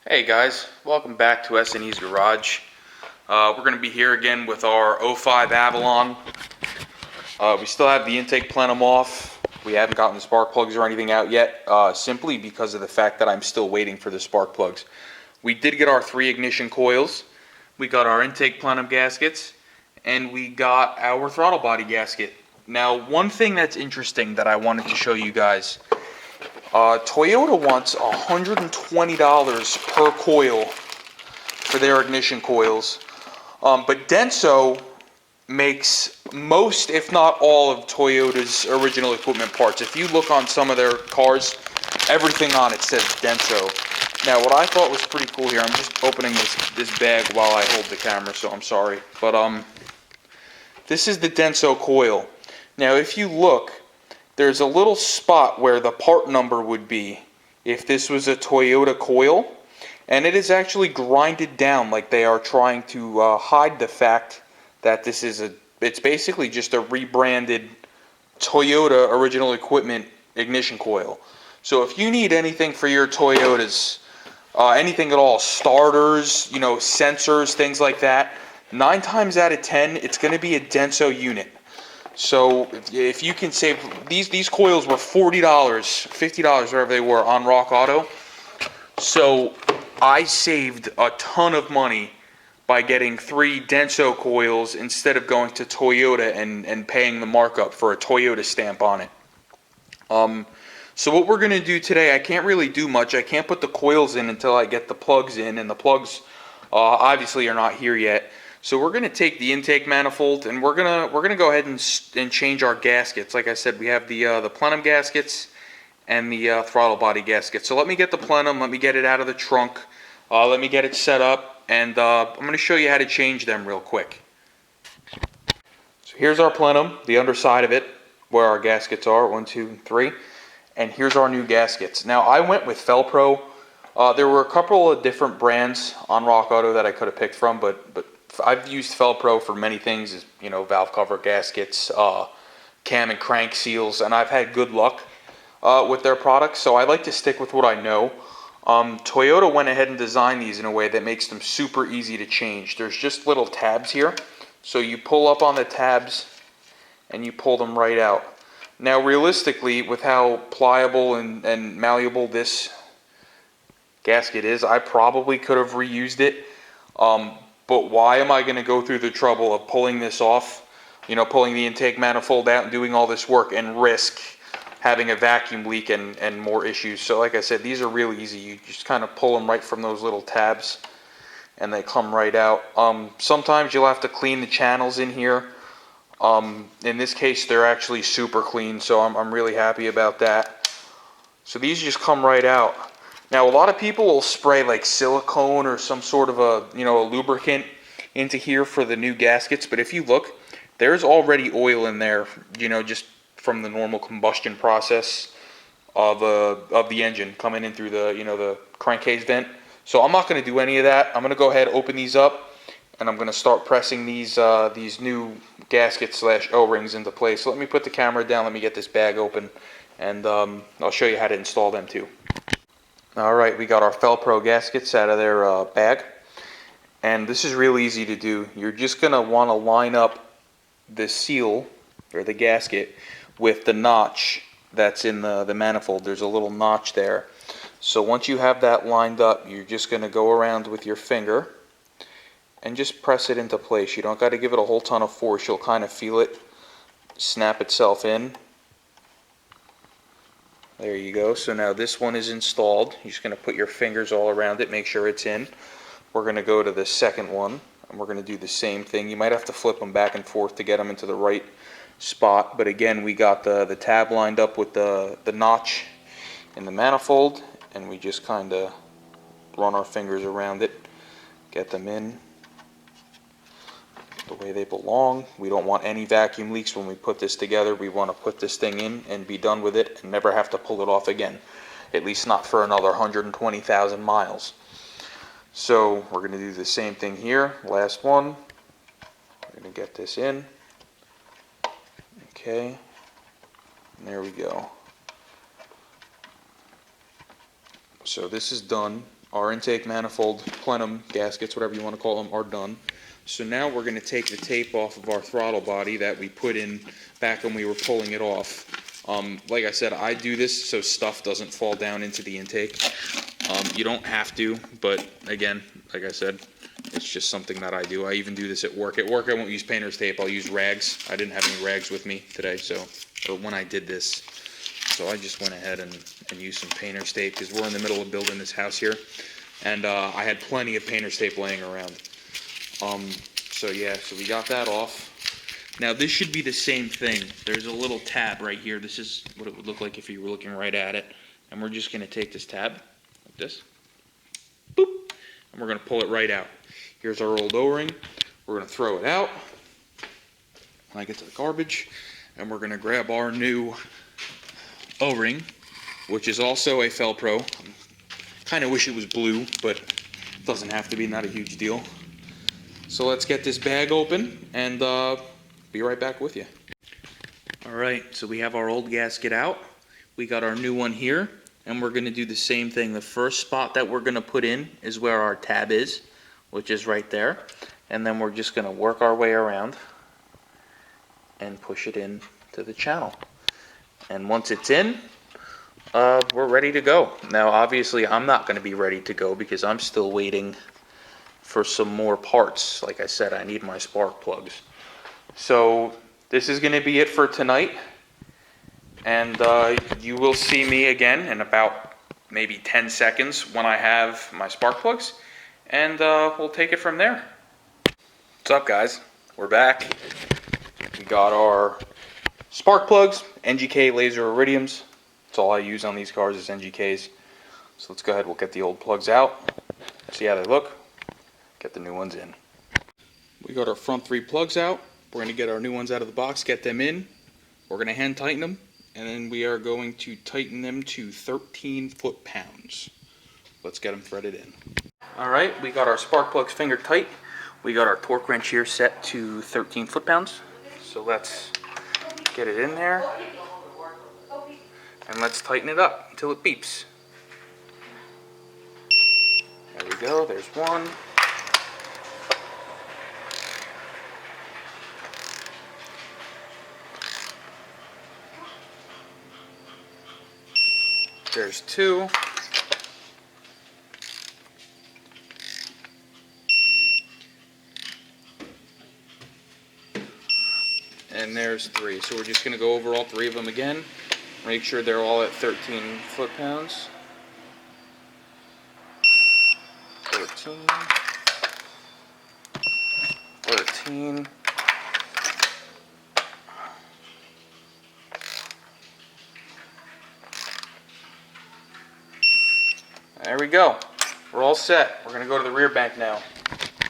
Hey guys, welcome back to S&E's Garage. We're going to be here again with our 05 Avalon. We still have the intake plenum off. We haven't gotten the spark plugs or anything out yet, simply because of the fact that I'm still waiting for the spark plugs. We did get our 3 ignition coils, we got our intake plenum gaskets, and we got our throttle body gasket. Now, one thing that's interesting that I wanted to show you guys, Toyota wants $120 per coil for their ignition coils, but Denso makes most, if not all, of Toyota's original equipment parts. If you look on some of their cars, everything on it says Denso. Now, what I thought was pretty cool here, I'm just opening this bag while I hold the camera, so I'm sorry, but this is the Denso coil. Now, if you look, there's a little spot where the part number would be if this was a Toyota coil, and it is actually grinded down like they are trying to hide the fact that this is it's basically just a rebranded Toyota original equipment ignition coil. So if you need anything for your Toyotas, anything at all, starters, sensors, things like that, 9 times out of 10, it's going to be a Denso unit. So if you can save, these coils were $40, $50, wherever they were, on Rock Auto. So I saved a ton of money by getting 3 Denso coils instead of going to Toyota and paying the markup for a Toyota stamp on it. So what we're going to do today, I can't really do much. I can't put the coils in until I get the plugs in, and the plugs obviously are not here yet. So we're going to take the intake manifold, and we're gonna go ahead and change our gaskets. Like I said, we have the plenum gaskets and the throttle body gasket. So let me get the plenum, let me get it out of the trunk, let me get it set up, and I'm going to show you how to change them real quick. So here's our plenum, the underside of it, where our gaskets are, 1, 2, 3, and here's our new gaskets. Now I went with Felpro. There were a couple of different brands on Rock Auto that I could have picked from, but I've used Felpro for many things, as valve cover gaskets, cam and crank seals, and I've had good luck with their products, so I like to stick with what I know. Toyota went ahead and designed these in a way that makes them super easy to change. There's just little tabs here, so you pull up on the tabs and you pull them right out. Now realistically, with how pliable and malleable this gasket is, I probably could have reused it. But why am I going to go through the trouble of pulling this off, pulling the intake manifold out and doing all this work and risk having a vacuum leak and more issues? So like I said, these are really easy. You just kind of pull them right from those little tabs and they come right out. Sometimes you'll have to clean the channels in here. In this case, they're actually super clean, so I'm really happy about that. So these just come right out. Now, a lot of people will spray like silicone or some sort of a lubricant into here for the new gaskets, but if you look, there's already oil in there, just from the normal combustion process of the engine coming in through the the crankcase vent. So I'm not going to do any of that. I'm going to go ahead, open these up, and I'm going to start pressing these new gaskets / O-rings into place. So let me put the camera down. Let me get this bag open, and I'll show you how to install them too. Alright, we got our Felpro gaskets out of their bag, and this is real easy to do. You're just going to want to line up the seal, or the gasket, with the notch that's in the manifold. There's a little notch there. So once you have that lined up, you're just going to go around with your finger and just press it into place. You don't got to give it a whole ton of force. You'll kind of feel it snap itself in. There you go. So now this one is installed. You're just going to put your fingers all around it, make sure it's in. We're going to go to the second one, and we're going to do the same thing. You might have to flip them back and forth to get them into the right spot, but again, we got the tab lined up with the notch in the manifold, and we just kind of run our fingers around it, get them in the way they belong. We don't want any vacuum leaks when we put this together. We want to put this thing in and be done with it and never have to pull it off again, at least not for another 120,000 miles. So we're going to do the same thing here. Last one. We're going to get this in. Okay, and there we go. So this is done. Our intake manifold, plenum, gaskets, whatever you want to call them, are done. So now we're going to take the tape off of our throttle body that we put in back when we were pulling it off. Like I said, I do this so stuff doesn't fall down into the intake. You don't have to, but again, like I said, it's just something that I do. I even do this at work. At work, I won't use painter's tape. I'll use rags. I didn't have any rags with me today, or when I did this. So I just went ahead and used some painter's tape because we're in the middle of building this house here. And I had plenty of painter's tape laying around. So yeah, so we got that off. Now this should be the same thing. There's a little tab right here. This is what it would look like if you were looking right at it. And we're just going to take this tab, like this, boop, and we're going to pull it right out. Here's our old O-ring. We're going to throw it out when I get to the garbage. And we're going to grab our new O-ring, which is also a Felpro. Kind of wish it was blue, but it doesn't have to be, not a huge deal. So let's get this bag open and be right back with you. Alright, so we have our old gasket out. We got our new one here, and we're going to do the same thing. The first spot that we're going to put in is where our tab is, which is right there. And then we're just going to work our way around and push it in to the channel. And once it's in, we're ready to go. Now obviously I'm not going to be ready to go because I'm still waiting for some more parts. Like I said, I need my spark plugs. So this is going to be it for tonight. And you will see me again in about maybe 10 seconds when I have my spark plugs. And we'll take it from there. What's up, guys? We're back. We got our spark plugs, NGK laser iridiums. That's all I use on these cars is NGKs. So let's go ahead, we'll get the old plugs out, see how they look, get the new ones in. We got our front 3 plugs out. We're going to get our new ones out of the box, get them in. We're going to hand tighten them, and then we are going to tighten them to 13 foot-pounds. Let's get them threaded in. Alright, we got our spark plugs finger tight. We got our torque wrench here set to 13 foot-pounds. So let's get it in there. And let's tighten it up until it beeps. There we go, there's one. There's 2. And there's 3. So we're just going to go over all 3 of them again. Make sure they're all at 13 foot-pounds. 13. 13. There we go. We're all set. We're going to go to the rear bank now.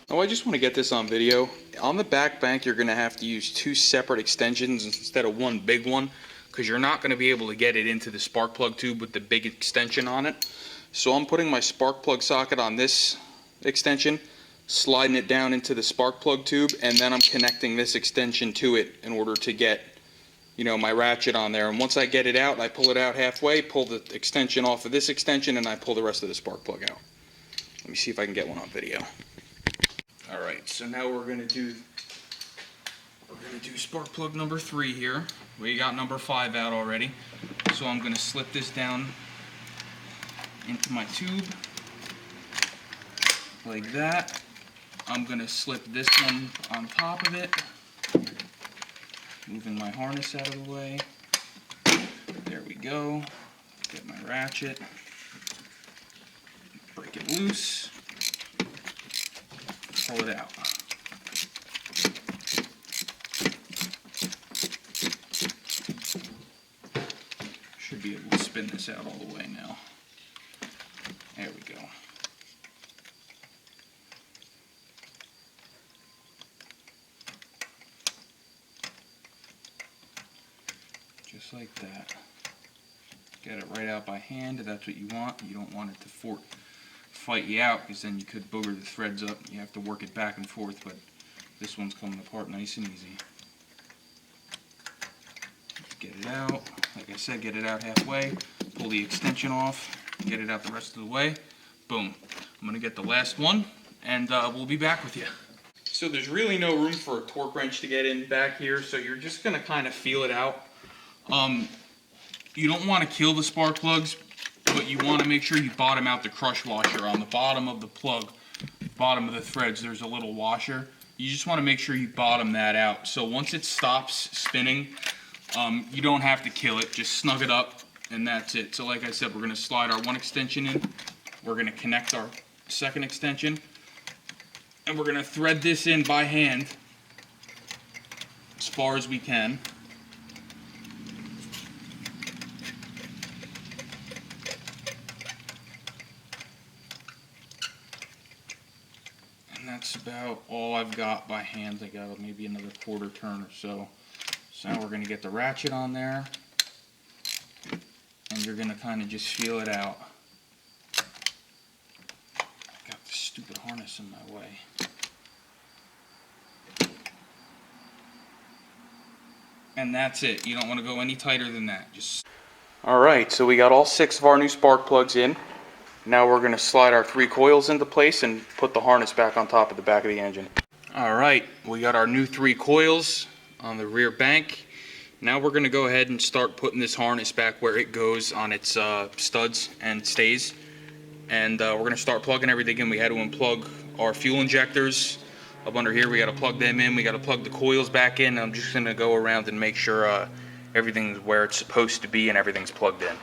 Oh, I just want to get this on video. On the back bank, you're going to have to use 2 separate extensions instead of one big one, because you're not going to be able to get it into the spark plug tube with the big extension on it. So I'm putting my spark plug socket on this extension, sliding it down into the spark plug tube, and then I'm connecting this extension to it in order to get, you know, my ratchet on there. And once I get it out, I pull it out halfway, pull the extension off of this extension, and I pull the rest of the spark plug out. Let me see if I can get one on video. Alright, so now we're going to do spark plug number 3 here. We got number 5 out already. So I'm going to slip this down into my tube like that. I'm going to slip this one on top of it, moving my harness out of the way. There we go. Get my ratchet, break it loose, pull it out. Should be able to spin this out all the way now. There we go. Just like that. Get it right out by hand if that's what you want. You don't want it to fight you out, because then you could booger the threads up. You have to work it back and forth, but this one's coming apart nice and easy. Get it out. Like I said, get it out halfway. Pull the extension off. Get it out the rest of the way. Boom. I'm going to get the last one, and we'll be back with you. So there's really no room for a torque wrench to get in back here, so you're just going to kind of feel it out. You don't want to kill the spark plugs, but you want to make sure you bottom out the crush washer. On the bottom of the plug, bottom of the threads, there's a little washer. You just want to make sure you bottom that out. So once it stops spinning, you don't have to kill it, just snug it up, and that's it. So like I said, we're going to slide our one extension in, we're going to connect our second extension, and we're going to thread this in by hand as far as we can. And that's about all I've got by hand. I got maybe another quarter turn or so. So now we're going to get the ratchet on there, and you're going to kind of just feel it out. Got this stupid harness in my way. And that's it. You don't want to go any tighter than that. Just. Alright, so we got all 6 of our new spark plugs in. Now we're going to slide our 3 coils into place and put the harness back on top of the back of the engine. Alright, we got our new 3 coils on the rear bank. Now we're going to go ahead and start putting this harness back where it goes on its studs and stays. And we're going to start plugging everything in. We had to unplug our fuel injectors up under here. We got to plug them in. We got to plug the coils back in. I'm just going to go around and make sure everything's where it's supposed to be and everything's plugged in.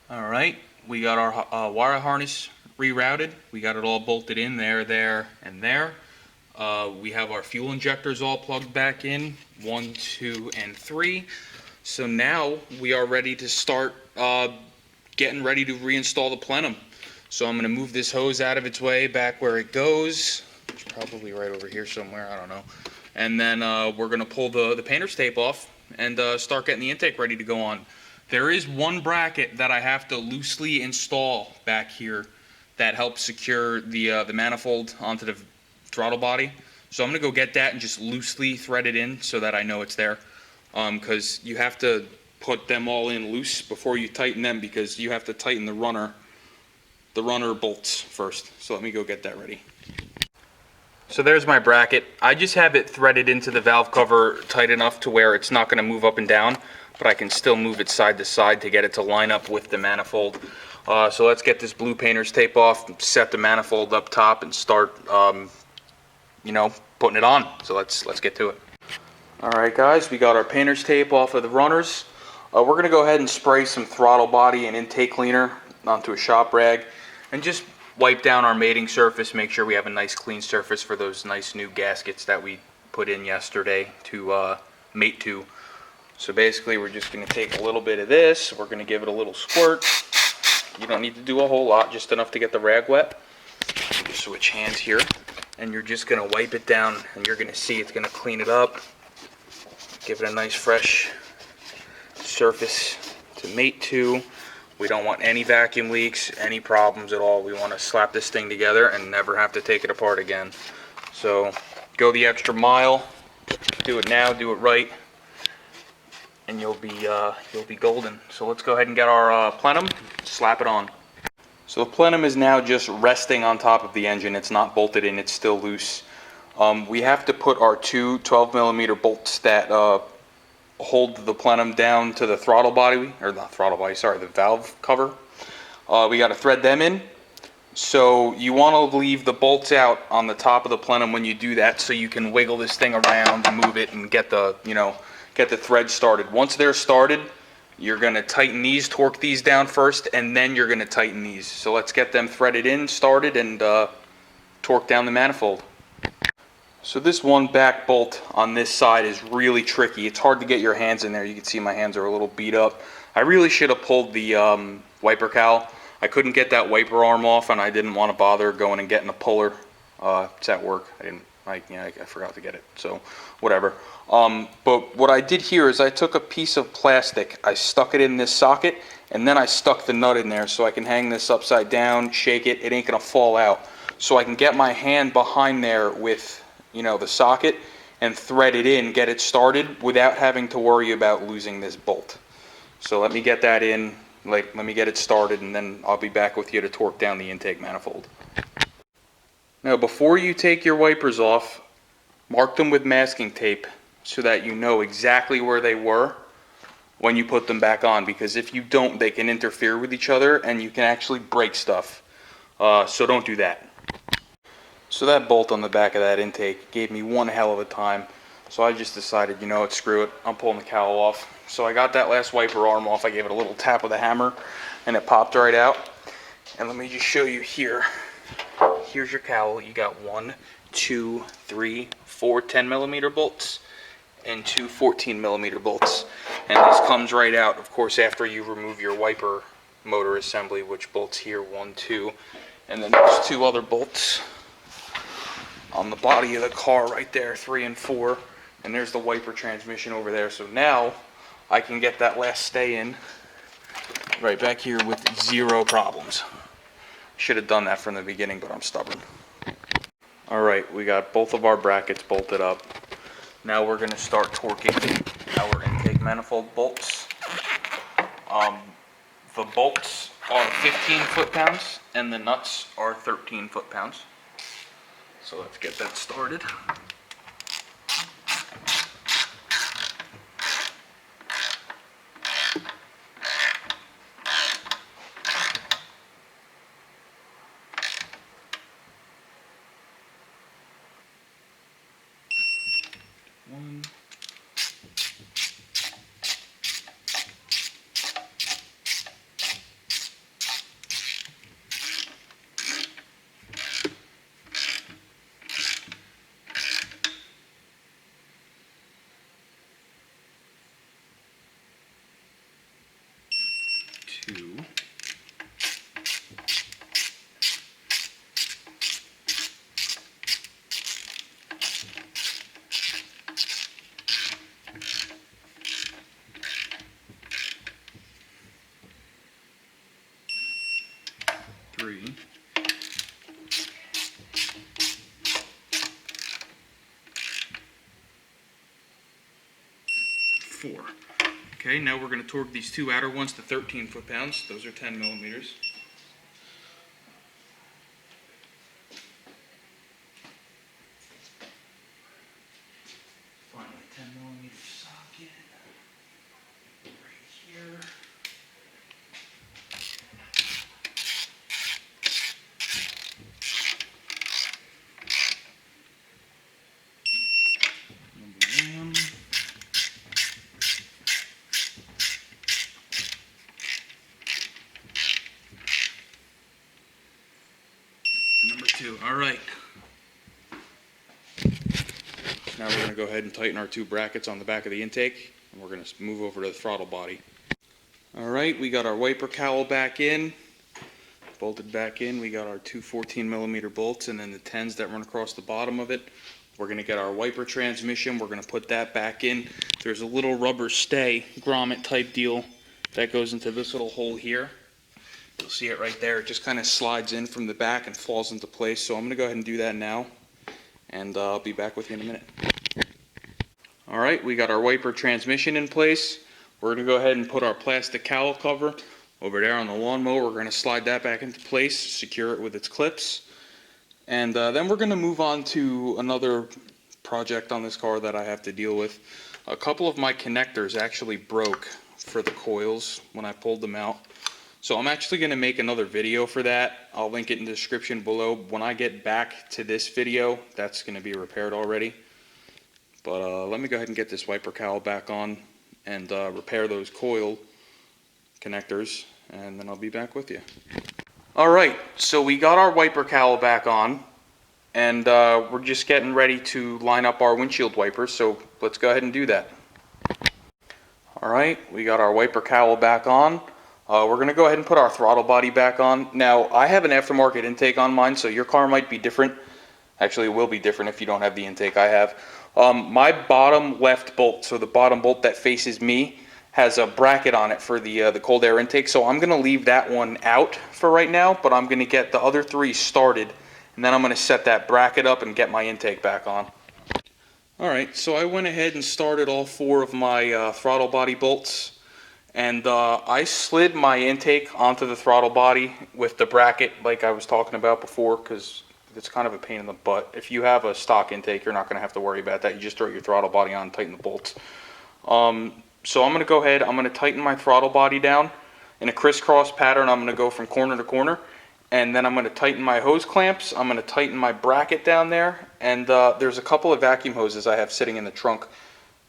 Alright, we got our wire harness rerouted. We got it all bolted in there, and there. We have our fuel injectors all plugged back in, 1, 2, and 3. So now we are ready to start getting ready to reinstall the plenum. So I'm going to move this hose out of its way back where it goes. It's probably right over here somewhere, I don't know. And then we're going to pull the painter's tape off and start getting the intake ready to go on. There is one bracket that I have to loosely install back here that helps secure the manifold onto the throttle body. So I'm going to go get that and just loosely thread it in so that I know it's there. Because you have to put them all in loose before you tighten them, because you have to tighten the runner bolts first. So let me go get that ready. So there's my bracket. I just have it threaded into the valve cover tight enough to where it's not going to move up and down, but I can still move it side to side to get it to line up with the manifold. So let's get this blue painter's tape off, set the manifold up top, and start putting it on. So let's get to it. Alright guys, we got our painter's tape off of the runners. We're going to go ahead and spray some throttle body and intake cleaner onto a shop rag and just wipe down our mating surface, make sure we have a nice clean surface for those nice new gaskets that we put in yesterday to mate to. So basically we're just going to take a little bit of this, we're going to give it a little squirt. You don't need to do a whole lot, just enough to get the rag wet. Just switch hands here, and you're just going to wipe it down, and you're going to see it's going to clean it up. Give it a nice fresh surface to mate to. We don't want any vacuum leaks, any problems at all. We want to slap this thing together and never have to take it apart again. So go the extra mile, do it now, do it right, and you'll be golden. So let's go ahead and get our plenum, slap it on. So the plenum is now just resting on top of the engine. It's not bolted in, it's still loose. We have to put our two 12mm bolts that hold the plenum down to the throttle body, or not throttle body, sorry, the valve cover. We got to thread them in. So you want to leave the bolts out on the top of the plenum when you do that, so you can wiggle this thing around and move it and get the thread started. Once they're started, you're going to tighten these, torque these down first, and then you're going to tighten these. So let's get them threaded in, started, and torque down the manifold. So this one back bolt on this side is really tricky. It's hard to get your hands in there. You can see my hands are a little beat up. I really should have pulled the wiper cowl. I couldn't get that wiper arm off, and I didn't want to bother going and getting a puller. It's at work. I forgot to get it, so whatever. But what I did here is I took a piece of plastic, I stuck it in this socket, and then I stuck the nut in there so I can hang this upside down, shake it, it ain't gonna fall out. So I can get my hand behind there with the socket and thread it in, get it started without having to worry about losing this bolt. So let me get that in, let me get it started, and then I'll be back with you to torque down the intake manifold. Now, before you take your wipers off, mark them with masking tape so that you know exactly where they were when you put them back on, because if you don't, they can interfere with each other and you can actually break stuff. So don't do that. So that bolt on the back of that intake gave me one hell of a time. So I just decided, you know what, screw it, I'm pulling the cowl off. So I got that last wiper arm off, I gave it a little tap with a hammer, and it popped right out. And let me just show you here. Here's your cowl. You got 1, 2, 3, 4 10mm bolts, and 2 14mm bolts. And this comes right out, of course, after you remove your wiper motor assembly, which bolts here, 1, 2, and then there's 2 other bolts on the body of the car right there, 3 and 4, and there's the wiper transmission over there. So now I can get that last stay in right back here with 0 problems. Should have done that from the beginning, but I'm stubborn. Alright, we got both of our brackets bolted up. Now we're going to start torquing our intake manifold bolts. The bolts are 15 foot-pounds and the nuts are 13 foot-pounds. So let's get that started. One. Two. Three. 4. Okay, now we're going to torque these 2 outer ones to 13 foot-pounds. Those are 10mm. Find a 10mm socket right here. Number 1. Number 2. All right. Now we're going to go ahead and tighten our 2 brackets on the back of the intake, and we're going to move over to the throttle body. All right, we got our wiper cowl back in, bolted back in. We got our 2 14mm bolts and then the 10s that run across the bottom of it. We're going to get our wiper transmission. We're going to put that back in. There's a little rubber stay, grommet type deal that goes into this little hole here. You'll see it right there. It just kind of slides in from the back and falls into place. So I'm going to go ahead and do that now, and I'll be back with you in a minute. All right, we got our wiper transmission in place. We're going to go ahead and put our plastic cowl cover over there on the lawnmower. We're going to slide that back into place, secure it with its clips. And then we're going to move on to another project on this car that I have to deal with. A couple of my connectors actually broke for the coils when I pulled them out. So I'm actually going to make another video for that. I'll link it in the description below. When I get back to this video, that's going to be repaired already. But let me go ahead and get this wiper cowl back on and repair those coil connectors, and then I'll be back with you. Alright, so we got our wiper cowl back on, and we're just getting ready to line up our windshield wipers, so let's go ahead and do that. Alright, we got our wiper cowl back on. We're going to go ahead and put our throttle body back on. Now, I have an aftermarket intake on mine, so your car might be different. Actually, it will be different if you don't have the intake I have. My bottom left bolt, so the bottom bolt that faces me, has a bracket on it for the cold air intake, so I'm going to leave that one out for right now, but I'm going to get the other 3 started, and then I'm going to set that bracket up and get my intake back on. Alright, so I went ahead and started all 4 of my throttle body bolts, And I slid my intake onto the throttle body with the bracket like I was talking about before, because it's kind of a pain in the butt. If you have a stock intake, you're not going to have to worry about that. You just throw your throttle body on and tighten the bolts. So I'm going to go ahead, I'm going to tighten my throttle body down in a crisscross pattern. I'm going to go from corner to corner, and then I'm going to tighten my hose clamps. I'm going to tighten my bracket down there, and there's a couple of vacuum hoses I have sitting in the trunk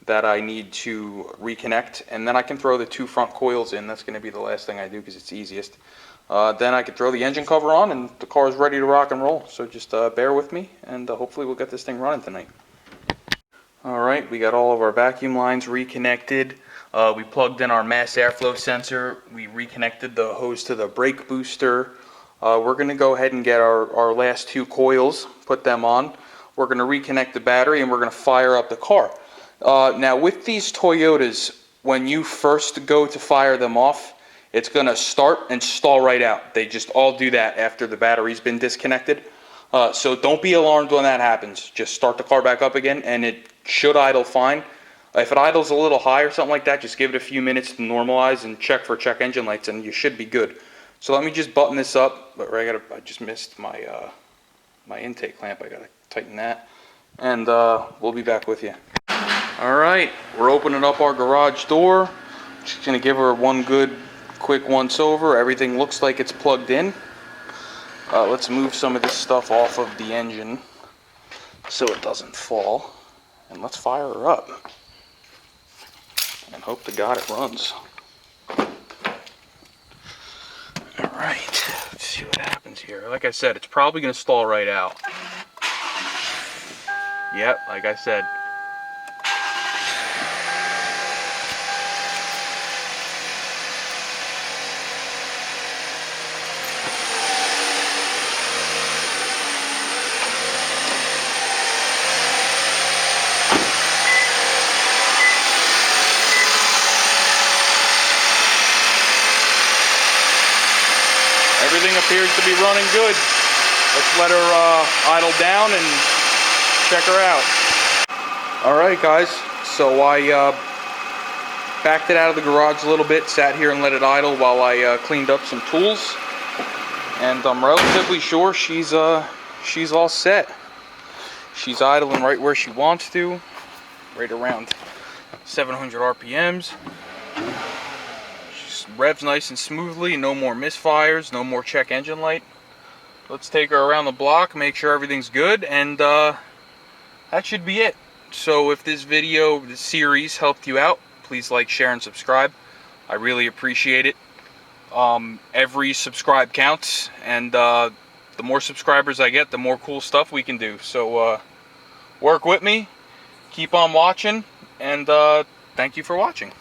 that I need to reconnect, and then I can throw the 2 front coils in. That's going to be the last thing I do because it's easiest. Then I can throw the engine cover on, and the car is ready to rock and roll. So just bear with me, and hopefully we'll get this thing running tonight. Alright, we got all of our vacuum lines reconnected. We plugged in our mass airflow sensor. We reconnected the hose to the brake booster. We're going to go ahead and get our last 2 coils, put them on. We're going to reconnect the battery, and we're going to fire up the car. Now with these Toyotas, when you first go to fire them off, it's going to start and stall right out. They just all do that after the battery's been disconnected. So don't be alarmed when that happens. Just start the car back up again, and it should idle fine. If it idles a little high or something like that, just give it a few minutes to normalize and check for check engine lights, and you should be good. So let me just button this up. But I just missed my my intake clamp. I gotta tighten that, and we'll be back with you. Alright, we're opening up our garage door. Just going to give her one good quick once over. Everything looks like it's plugged in. Let's move some of this stuff off of the engine so it doesn't fall. And let's fire her up. And hope to God it runs. Alright, let's see what happens here. Like I said, it's probably going to stall right out. Yep, like I said. Everything appears to be running good. Let's let her idle down and check her out. Alright guys, so I backed it out of the garage a little bit, sat here and let it idle while I cleaned up some tools. And I'm relatively sure she's all set. She's idling right where she wants to, right around 700 RPMs. Revs nice and smoothly, no more misfires, no more check engine light. Let's take her around the block, make sure everything's good, and that should be it. So if this series helped you out, please like, share, and subscribe. I really appreciate it. Every subscribe counts, and the more subscribers I get, the more cool stuff we can do. So work with me, keep on watching, and thank you for watching.